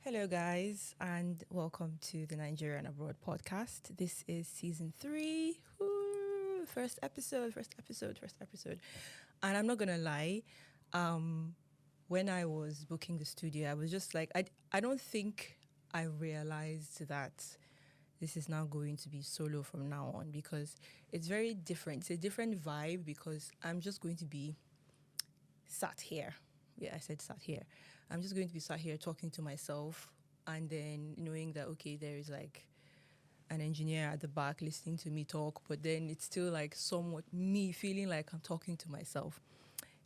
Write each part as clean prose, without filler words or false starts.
Hello, guys, and welcome to the Nigerian Abroad Podcast. This is season 3. Woo! First episode. And I'm not gonna lie, when I was booking the studio, I was just like, I don't think I realized that this is now going to be solo from now on because it's very different. It's a different vibe because I'm just going to be sat here. Yeah, I said sat here. I'm just going to be sat here talking to myself and then knowing that, okay, there is like an engineer at the back listening to me talk, but then it's still like somewhat me feeling like I'm talking to myself.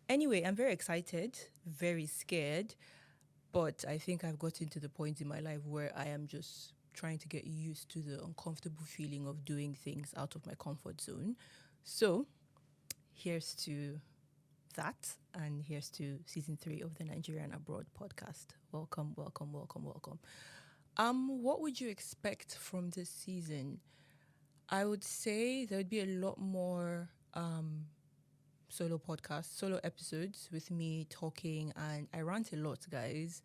Anyway, I'm very excited, very scared, but I think I've gotten to the point in my life where I am just trying to get used to the uncomfortable feeling of doing things out of my comfort zone. So here's to that, and here's to season 3 of the Nigerian Abroad Podcast. Welcome. What would you expect from this season? I would say there would be a lot more solo podcasts, solo episodes with me talking, and I rant a lot, guys.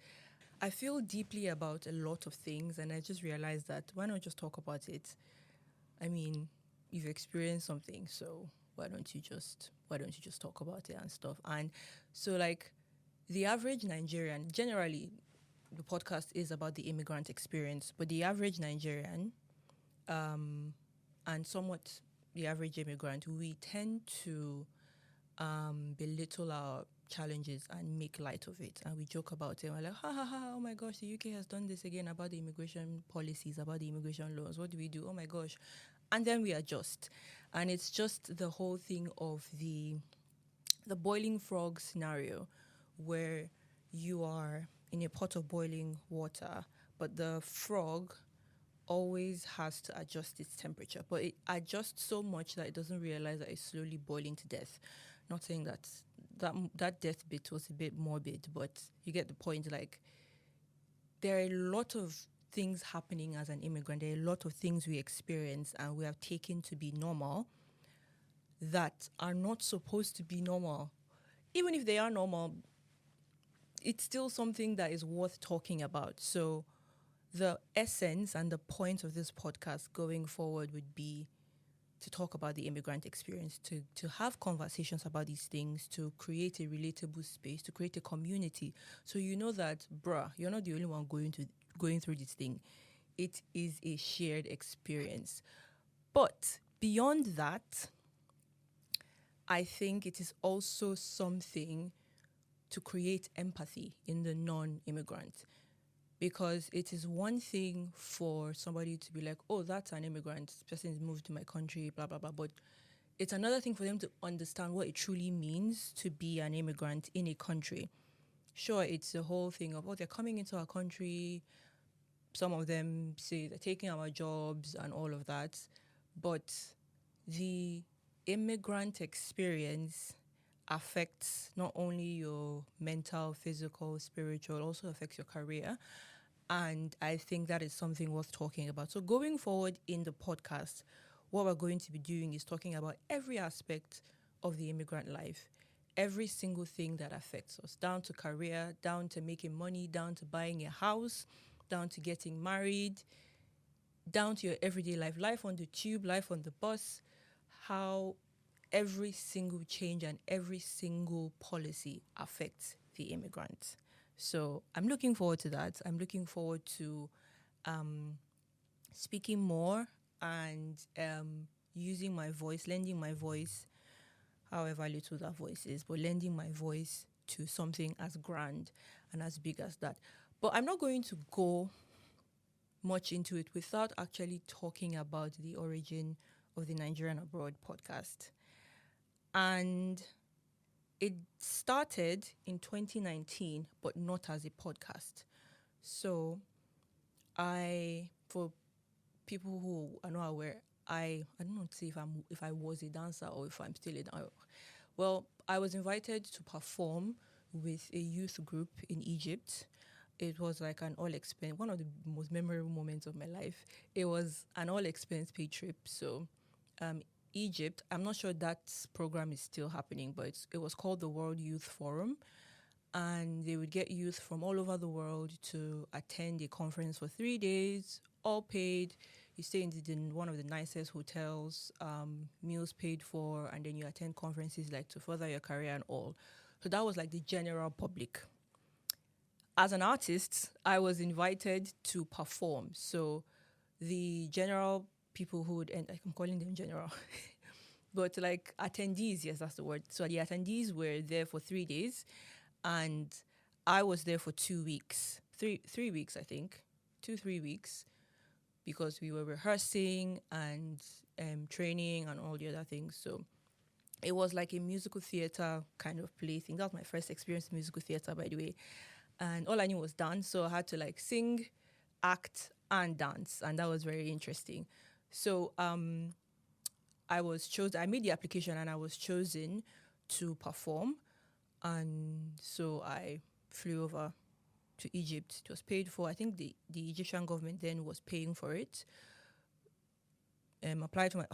I feel deeply about a lot of things, and I just realized that why not just talk about it? I mean, you've experienced something, so why don't you just talk about it and stuff? And so, like, the average Nigerian, generally the podcast is about the immigrant experience, but the average Nigerian and somewhat the average immigrant, we tend to belittle our challenges and make light of it, and we joke about it. We're like, ha ha ha, oh my gosh, the UK has done this again about the immigration policies, about the immigration laws. What do we do? Oh my gosh. And then we adjust. And it's just the whole thing of the boiling frog scenario, where you are in a pot of boiling water, but the frog always has to adjust its temperature. But it adjusts so much that it doesn't realize that it's slowly boiling to death. Not saying that death bit was a bit morbid, but you get the point. Like, there are a lot of things happening as an immigrant. There are a lot of things we experience and we have taken to be normal that are not supposed to be normal. Even if they are normal, it's still something that is worth talking about. So the essence and the point of this podcast going forward would be to talk about the immigrant experience, to have conversations about these things, to create a relatable space, to create a community. So you know that, bruh, you're not the only one going through this thing. It is a shared experience. But beyond that, I think it is also something to create empathy in the non-immigrant. Because it is one thing for somebody to be like, oh, that's an immigrant, this person's moved to my country, blah, blah, blah. But it's another thing for them to understand what it truly means to be an immigrant in a country. Sure, it's the whole thing of, oh, they're coming into our country. Some of them say they're taking our jobs and all of that. But the immigrant experience affects not only your mental, physical, spiritual, also affects your career. And I think that is something worth talking about. So going forward in the podcast, what we're going to be doing is talking about every aspect of the immigrant life, every single thing that affects us, down to career, down to making money, down to buying a house, down to getting married, down to your everyday life, life on the tube, life on the bus, how every single change and every single policy affects the immigrant. So I'm looking forward to that. I'm looking forward to speaking more and using my voice, lending my voice, however little that voice is, but lending my voice to something as grand and as big as that. But I'm not going to go much into it without actually talking about the origin of the Nigerian Abroad Podcast. And it started in 2019, but not as a podcast. So for people who are not aware, I don't know to say if I was a dancer or if I'm still a dancer. Well, I was invited to perform with a youth group in Egypt. It was like an all-expense, one of the most memorable moments of my life. It was an all-expense paid trip. So Egypt, I'm not sure that program is still happening, but it was called the World Youth Forum. and they would get youth from all over the world to attend a conference for 3 days, all paid. You stay in one of the nicest hotels, meals paid for, and then you attend conferences like to further your career and all. So that was like the general public. As an artist, I was invited to perform. So the general people who would, and I'm calling them general, but like attendees, yes, that's the word. So the attendees were there for 3 days, and I was there for 2 weeks, 3 weeks, I think, 3 weeks, because we were rehearsing and training and all the other things. So it was like a musical theater kind of play thing. That was my first experience in musical theater, by the way. And all I knew was dance, so I had to like sing, act, and dance, and that was very interesting. So I was chosen. I made the application, and I was chosen to perform. And so I flew over to Egypt. It was paid for. I think the Egyptian government then was paying for it. Applied for my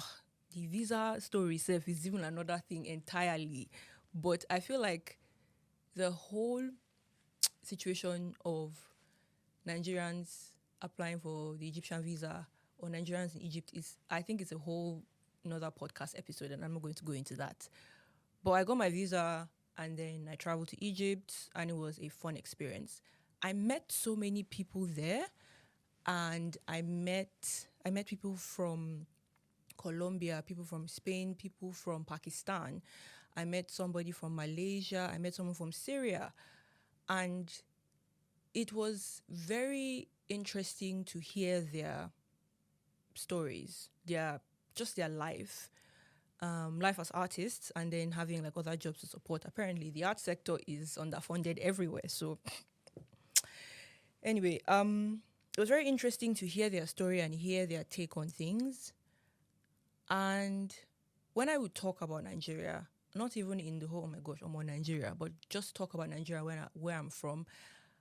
the visa story itself is even another thing entirely. But I feel like the whole situation of Nigerians applying for the Egyptian visa or Nigerians in Egypt is, I think it's a whole another podcast episode, and I'm not going to go into that. But I got my visa, and then I traveled to Egypt, and it was a fun experience. I met so many people there, and I met people from Colombia, people from Spain, people from Pakistan. I met somebody from Malaysia. I met someone from Syria. And it was very interesting to hear their stories, their life, life as artists, and then having like other jobs to support. Apparently, the art sector is underfunded everywhere. So anyway, it was very interesting to hear their story and hear their take on things. And when I would talk about Nigeria, not even in the whole, oh my gosh, I'm on Nigeria, but just talk about Nigeria where I'm from.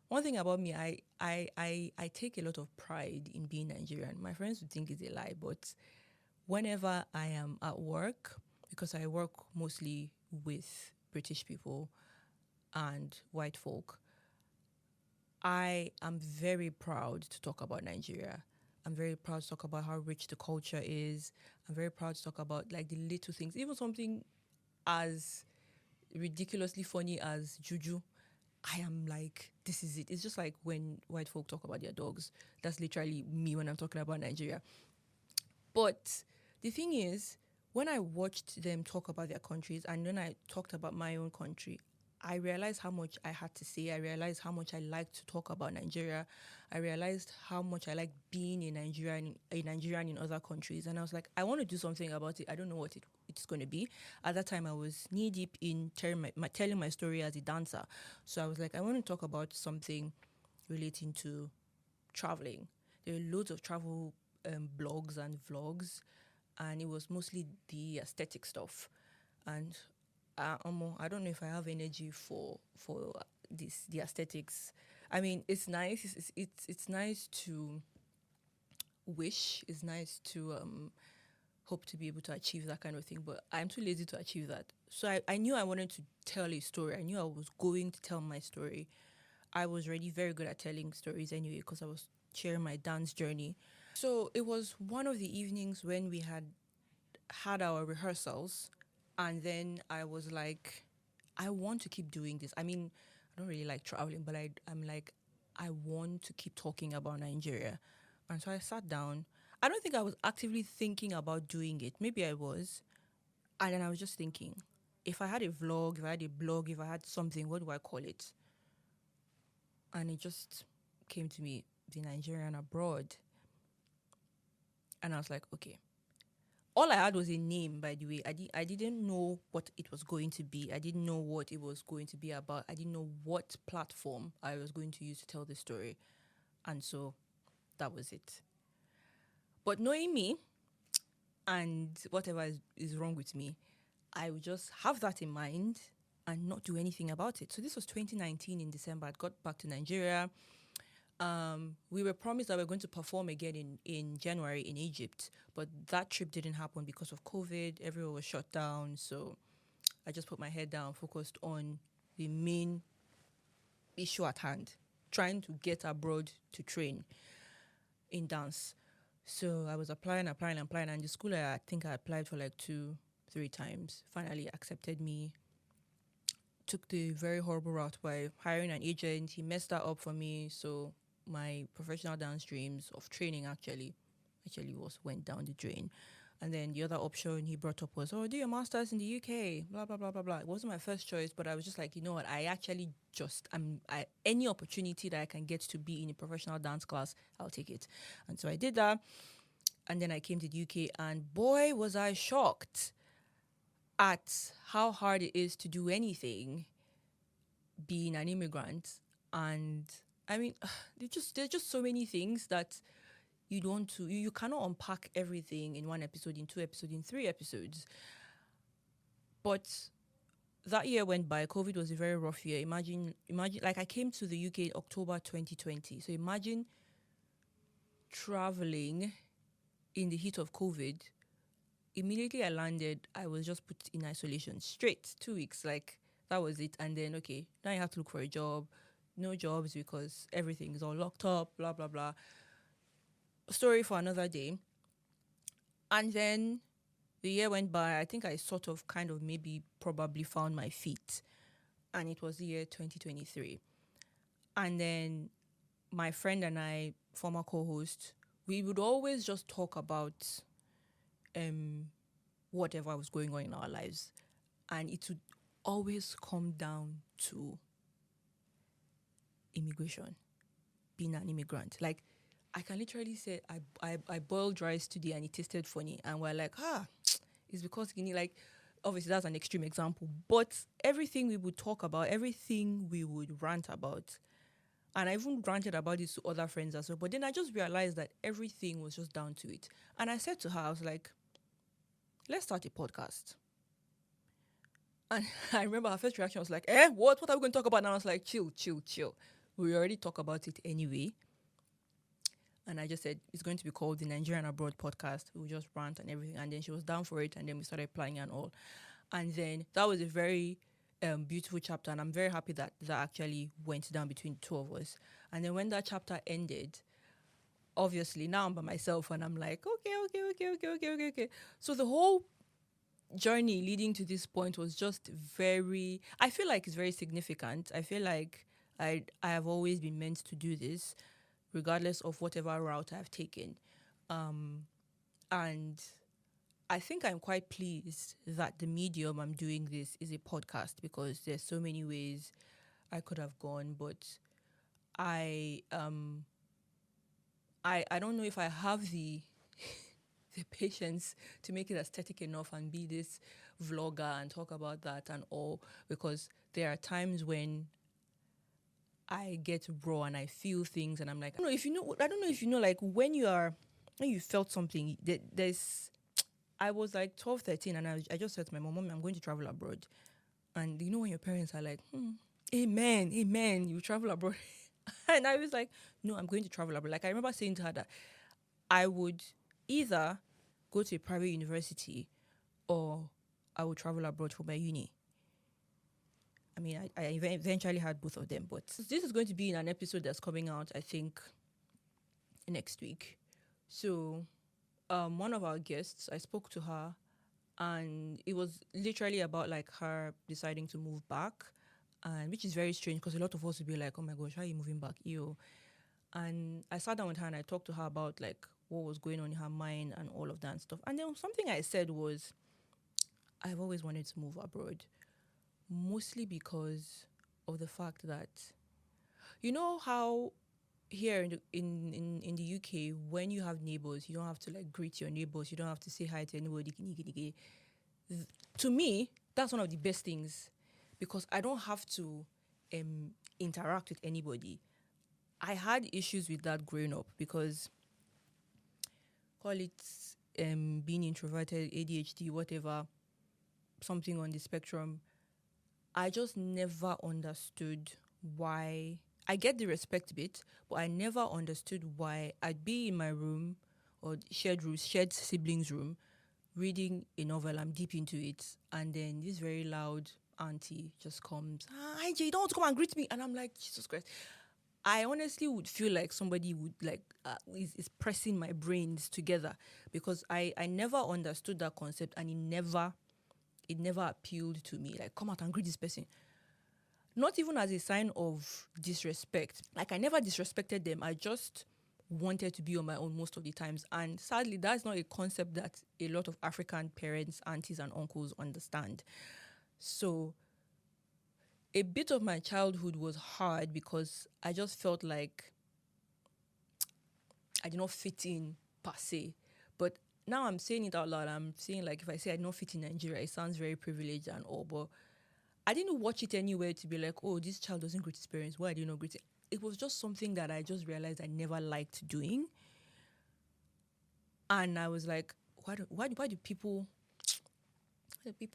One thing about me, I take a lot of pride in being Nigerian. My friends would think it's a lie, but whenever I am at work, because I work mostly with British people and white folk, I am very proud to talk about Nigeria. I'm very proud to talk about how rich the culture is. I'm very proud to talk about like the little things, even something as ridiculously funny as juju. I am like, this is it. It's just like when white folk talk about their dogs. That's literally me when I'm talking about Nigeria. But the thing is, when I watched them talk about their countries and then I talked about my own country, I realized how much I had to say. I realized how much I like to talk about Nigeria. I realized how much I like being a Nigerian in other countries. And I was like, I want to do something about it. I don't know what it's going to be. At that time, I was knee deep in telling my story as a dancer. So I was like, I want to talk about something relating to traveling. There are loads of travel blogs and vlogs, and it was mostly the aesthetic stuff. And I don't know if I have energy for the aesthetics. I mean, it's nice. It's nice to wish. It's nice to hope to be able to achieve that kind of thing. But I'm too lazy to achieve that. So I knew I wanted to tell a story. I knew I was going to tell my story. I was already very good at telling stories anyway because I was sharing my dance journey. So it was one of the evenings when we had our rehearsals. And then I was like, I want to keep doing this. I mean, I don't really like traveling, but I'm like, I want to keep talking about Nigeria. And so I sat down. I don't think I was actively thinking about doing it. Maybe I was. And then I was just thinking, if I had a vlog, if I had a blog, if I had something, what do I call it? And it just came to me, the Nigerian Abroad. And I was like, okay. All I had was a name, by the way. I didn't know what it was going to be. I didn't know what it was going to be about. I didn't know what platform I was going to use to tell the story. And so that was it. But knowing me and whatever is wrong with me, I would just have that in mind and not do anything about it. So this was 2019 in December. I got back to Nigeria. We were promised that we were going to perform again in January in Egypt, but that trip didn't happen because of COVID. Everywhere was shut down. So I just put my head down, focused on the main issue at hand, trying to get abroad to train in dance. So I was applying, and the school I think I applied for like 2-3 times finally accepted me. Took the very horrible route by hiring an agent. He messed that up for me. So my professional dance dreams of training actually went down the drain. And then the other option he brought up was, oh, do your master's in the UK, blah, blah, blah, blah, blah. It wasn't my first choice, but I was just like, you know what? I actually any opportunity that I can get to be in a professional dance class, I'll take it. And so I did that. And then I came to the UK, and boy, was I shocked at how hard it is to do anything being an immigrant. And I mean, there's just so many things that you cannot unpack everything in one episode, in 2 episodes, in 3 episodes. But that year went by. COVID was a very rough year. Imagine, like I came to the UK in October 2020. So imagine traveling in the heat of COVID. Immediately I landed, I was just put in isolation straight, 2 weeks. Like that was it. And then, okay, now you have to look for a job. No jobs because everything is all locked up, blah, blah, blah. Story for another day. And then the year went by. I think I sort of kind of maybe probably found my feet. And it was the year 2023. And then my friend and I, former co-host, we would always just talk about whatever was going on in our lives. And it would always come down to immigration, being an immigrant. Like, I can literally say I boiled rice today and it tasted funny, and we're like, it's because like, obviously that's an extreme example, but everything we would talk about, everything we would rant about, and I even ranted about this to other friends as well. But then I just realized that everything was just down to it, and I said to her, I was like, let's start a podcast. And I remember her first reaction was like, what are we going to talk about? And I was like, chill. We already talk about it anyway. And I just said, it's going to be called the Nigerian Abroad Podcast. We'll just rant and everything. And then she was down for it. And then we started planning and all. And then that was a very beautiful chapter. And I'm very happy that actually went down between the two of us. And then when that chapter ended, obviously now I'm by myself. And I'm like, okay. So the whole journey leading to this point was just I feel like it's very significant. I feel like I have always been meant to do this, regardless of whatever route I've taken. And I think I'm quite pleased that the medium I'm doing this is a podcast, because there's so many ways I could have gone, but I don't know if I have the the patience to make it aesthetic enough and be this vlogger and talk about that and all, because there are times when I get raw and I feel things and I'm like, I don't know if you know, like when you felt something, I was like 12, 13 and I just said to my mom, I'm going to travel abroad. And you know when your parents are like, amen, you travel abroad. And I was like, no, I'm going to travel abroad. Like I remember saying to her that I would either go to a private university or I would travel abroad for my uni. I mean, I eventually had both of them, but this is going to be in an episode that's coming out, I think, next week. So one of our guests, I spoke to her, and it was literally about like her deciding to move back, and which is very strange because a lot of us would be like, oh my gosh, how are you moving back? Ew. And I sat down with her and I talked to her about like what was going on in her mind and all of that stuff. And then something I said was, I've always wanted to move abroad, mostly because of the fact that, you know how here in the UK, when you have neighbors, you don't have to like greet your neighbors, you don't have to say hi to anybody. To me, that's one of the best things, because I don't have to interact with anybody. I had issues with that growing up because, call it being introverted, ADHD, whatever, something on the spectrum. I just never understood why. I get the respect bit, but I never understood why I'd be in my room or shared siblings' room, reading a novel, I'm deep into it, and then this very loud auntie just comes, hi Jay, you don't want to come and greet me. And I'm like, Jesus Christ. I honestly would feel like somebody would is pressing my brains together, because I never understood that concept, and it never appealed to me. Like, come out and greet this person. Not even as a sign of disrespect. Like, I never disrespected them. I just wanted to be on my own most of the times. And sadly, that's not a concept that a lot of African parents, aunties, and uncles understand. So a bit of my childhood was hard because I just felt like I did not fit in per se. But now I'm saying it out loud. I'm saying, like, if I say I did not fit in Nigeria, it sounds very privileged and all. But I didn't watch it anywhere to be like, oh, this child doesn't greet his parents. Why do you not greet it? It was just something that I just realized I never liked doing. And I was like, why do people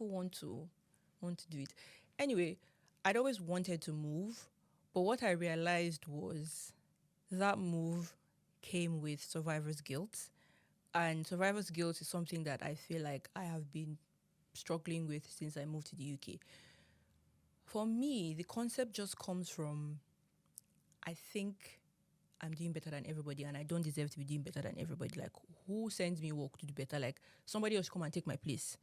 want to do it? Anyway, I'd always wanted to move, but what I realized was that move came with survivor's guilt. And survivor's guilt is something that I feel like I have been struggling with since I moved to the UK. For me, the concept just comes from, I think I'm doing better than everybody and I don't deserve to be doing better than everybody. Like, who sends me work to do better? Like, somebody else come and take my place.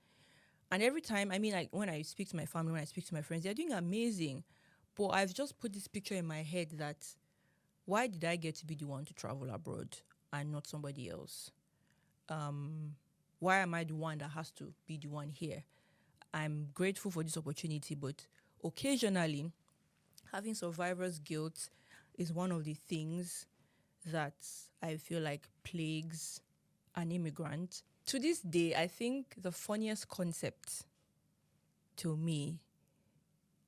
And every time, I mean, like, when I speak to my family, when I speak to my friends, they're doing amazing. But I've just put this picture in my head that, why did I get to be the one to travel abroad and not somebody else? Why am I the one that has to be the one here? I'm grateful for this opportunity, but occasionally, having survivor's guilt is one of the things that I feel like plagues an immigrant. To this day, I think the funniest concept to me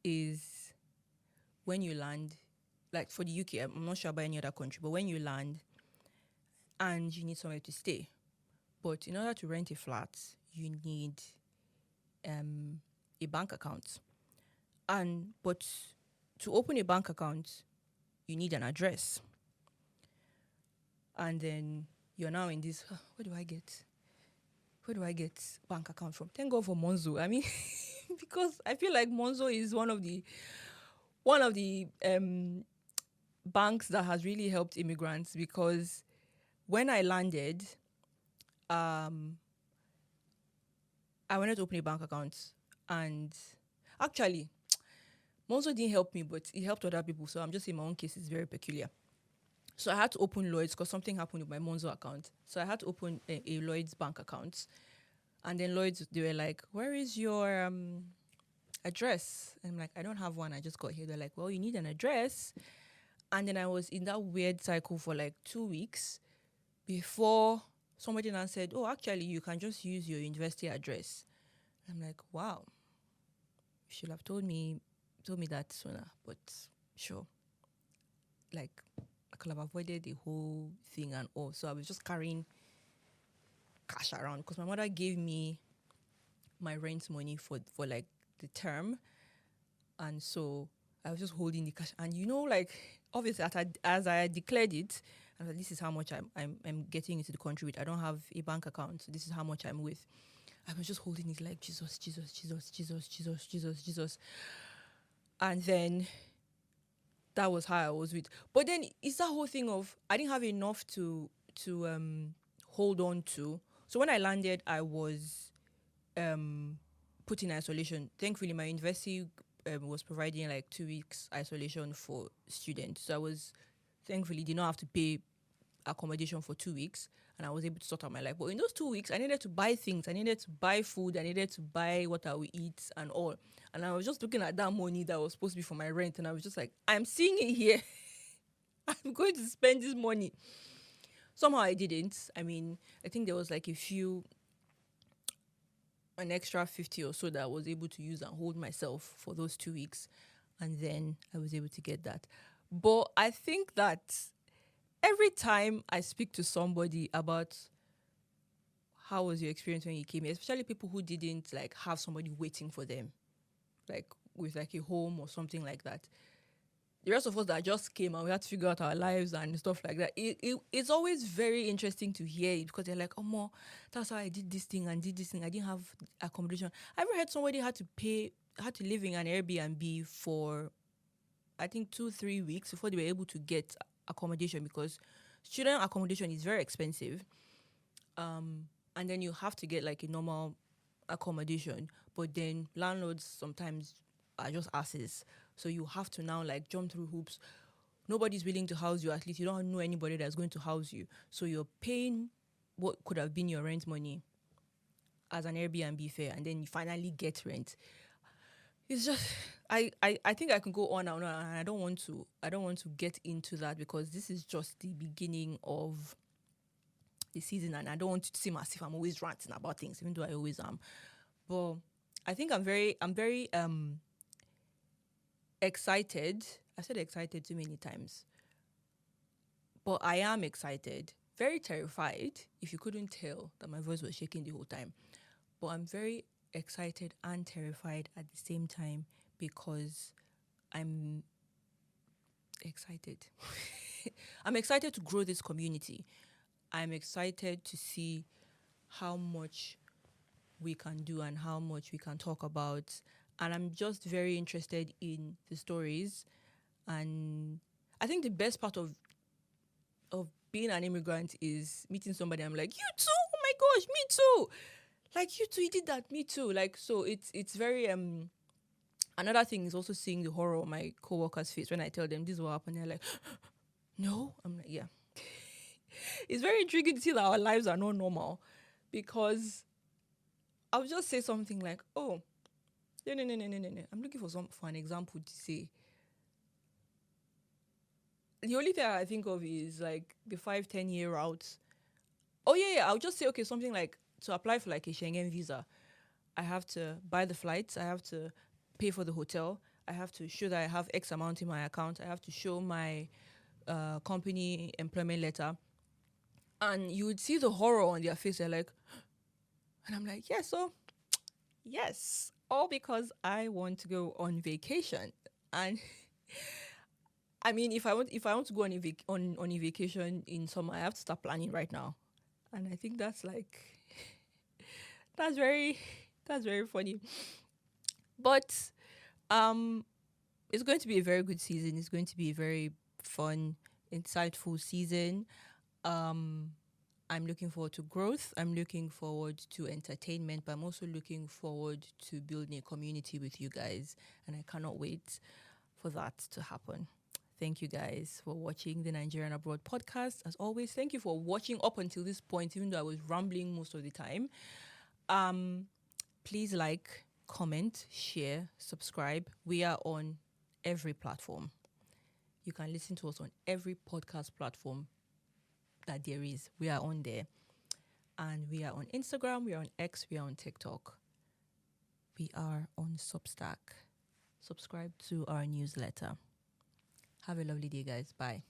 is when you land, like for the UK, I'm not sure about any other country, but when you land and you need somewhere to stay. But in order to rent a flat, you need a bank account. But to open a bank account, you need an address. And then you're now in this, where do I get bank account from? Thank God for Monzo. I mean, because I feel like Monzo is one of the banks that has really helped immigrants, because when I landed, I wanted to open a bank account, and actually, Monzo didn't help me, but it helped other people. So I'm just saying my own case is very peculiar. So I had to open Lloyd's because something happened with my Monzo account. So I had to open a Lloyd's bank account. And then Lloyd's, they were like, where is your address? And I'm like, I don't have one. I just got here. They're like, well, you need an address. And then I was in that weird cycle for like 2 weeks before somebody now said, oh, actually, you can just use your university address. I'm like, wow, you should have told me that sooner. But sure, like, I could have avoided the whole thing and all. So I was just carrying cash around because my mother gave me my rent money for like the term. And so I was just holding the cash. And like, obviously, as I declared it, I was like, this is how much I'm getting into the country with. I don't have a bank account, so this is how much I'm with. I was just holding it like, Jesus, Jesus, Jesus, Jesus, Jesus, Jesus, Jesus. And then that was how I was with. But then it's that whole thing of I didn't have enough to hold on to. So when I landed, I was put in isolation. Thankfully, my university was providing like 2 weeks isolation for students. So I was, thankfully, did not have to pay accommodation for 2 weeks, and I was able to sort out my life. But in those 2 weeks, I needed to buy things. I needed to buy food. I needed to buy what I would eat and all. And I was just looking at that money that was supposed to be for my rent, and I was just like, I'm seeing it here. I'm going to spend this money. Somehow I didn't. I mean, I think there was like an extra 50 or so that I was able to use and hold myself for those 2 weeks. And then I was able to get that. But I think that every time I speak to somebody about how was your experience when you came here, especially people who didn't like have somebody waiting for them, like with like a home or something like that. The rest of us that just came and we had to figure out our lives and stuff like that. It's always very interesting to hear it because they're like, oh, Mo, that's how I did this thing and did this thing. I didn't have accommodation. I ever heard somebody had to pay had to live in an Airbnb for, I think, 2-3 weeks before they were able to get accommodation, because student accommodation is very expensive. And then you have to get like a normal accommodation, but then landlords sometimes are just asses. So you have to now like jump through hoops. Nobody's willing to house you. At least you don't know anybody that's going to house you. So you're paying what could have been your rent money as an Airbnb fare, and then you finally get rent. It's just I think I can go on and on, and I don't want to get into that, because this is just the beginning of the season, and I don't want to seem as if I'm always ranting about things, even though I always am. But I think I'm very excited. I said excited too many times, but I am excited. Very terrified, if you couldn't tell that my voice was shaking the whole time. But I'm very excited and terrified at the same time, because I'm excited. I'm excited to grow this community. I'm excited to see how much we can do and how much we can talk about. And I'm just very interested in the stories. And I think the best part of being an immigrant is meeting somebody. I'm like, you too? Oh my gosh, me too. Like, you too, you did that, me too. Like, so it's very another thing is also seeing the horror on my coworkers' face when I tell them this will happen. They're like, no. I'm like, yeah. It's very intriguing to see that our lives are not normal, because I'll just say something like, oh, no. I'm looking for an example to say. The only thing I think of is like the 5-10 year routes. Oh yeah, I'll just say, okay, something like, to apply for like a Schengen visa, I have to buy the flights, I have to pay for the hotel, I have to show that I have X amount in my account, I have to show my company employment letter. And you would see the horror on their face. They're like, and I'm like, yeah, so yes, all because I want to go on vacation. And I mean, if I want to go on a vacation in summer, I have to start planning right now. And I think that's like, that's very funny. But it's going to be a very good season. It's going to be a very fun, insightful season. I'm looking forward to growth. I'm looking forward to entertainment, but I'm also looking forward to building a community with you guys. And I cannot wait for that to happen. Thank you guys for watching the Nigerian Abroad Podcast. As always, thank you for watching up until this point, even though I was rambling most of the time. Please like, comment, share, subscribe. We are on every platform. You can listen to us on every podcast platform that there is. We are on there. And we are on Instagram, we are on X, we are on TikTok. We are on Substack. Subscribe to our newsletter. Have a lovely day, guys. Bye.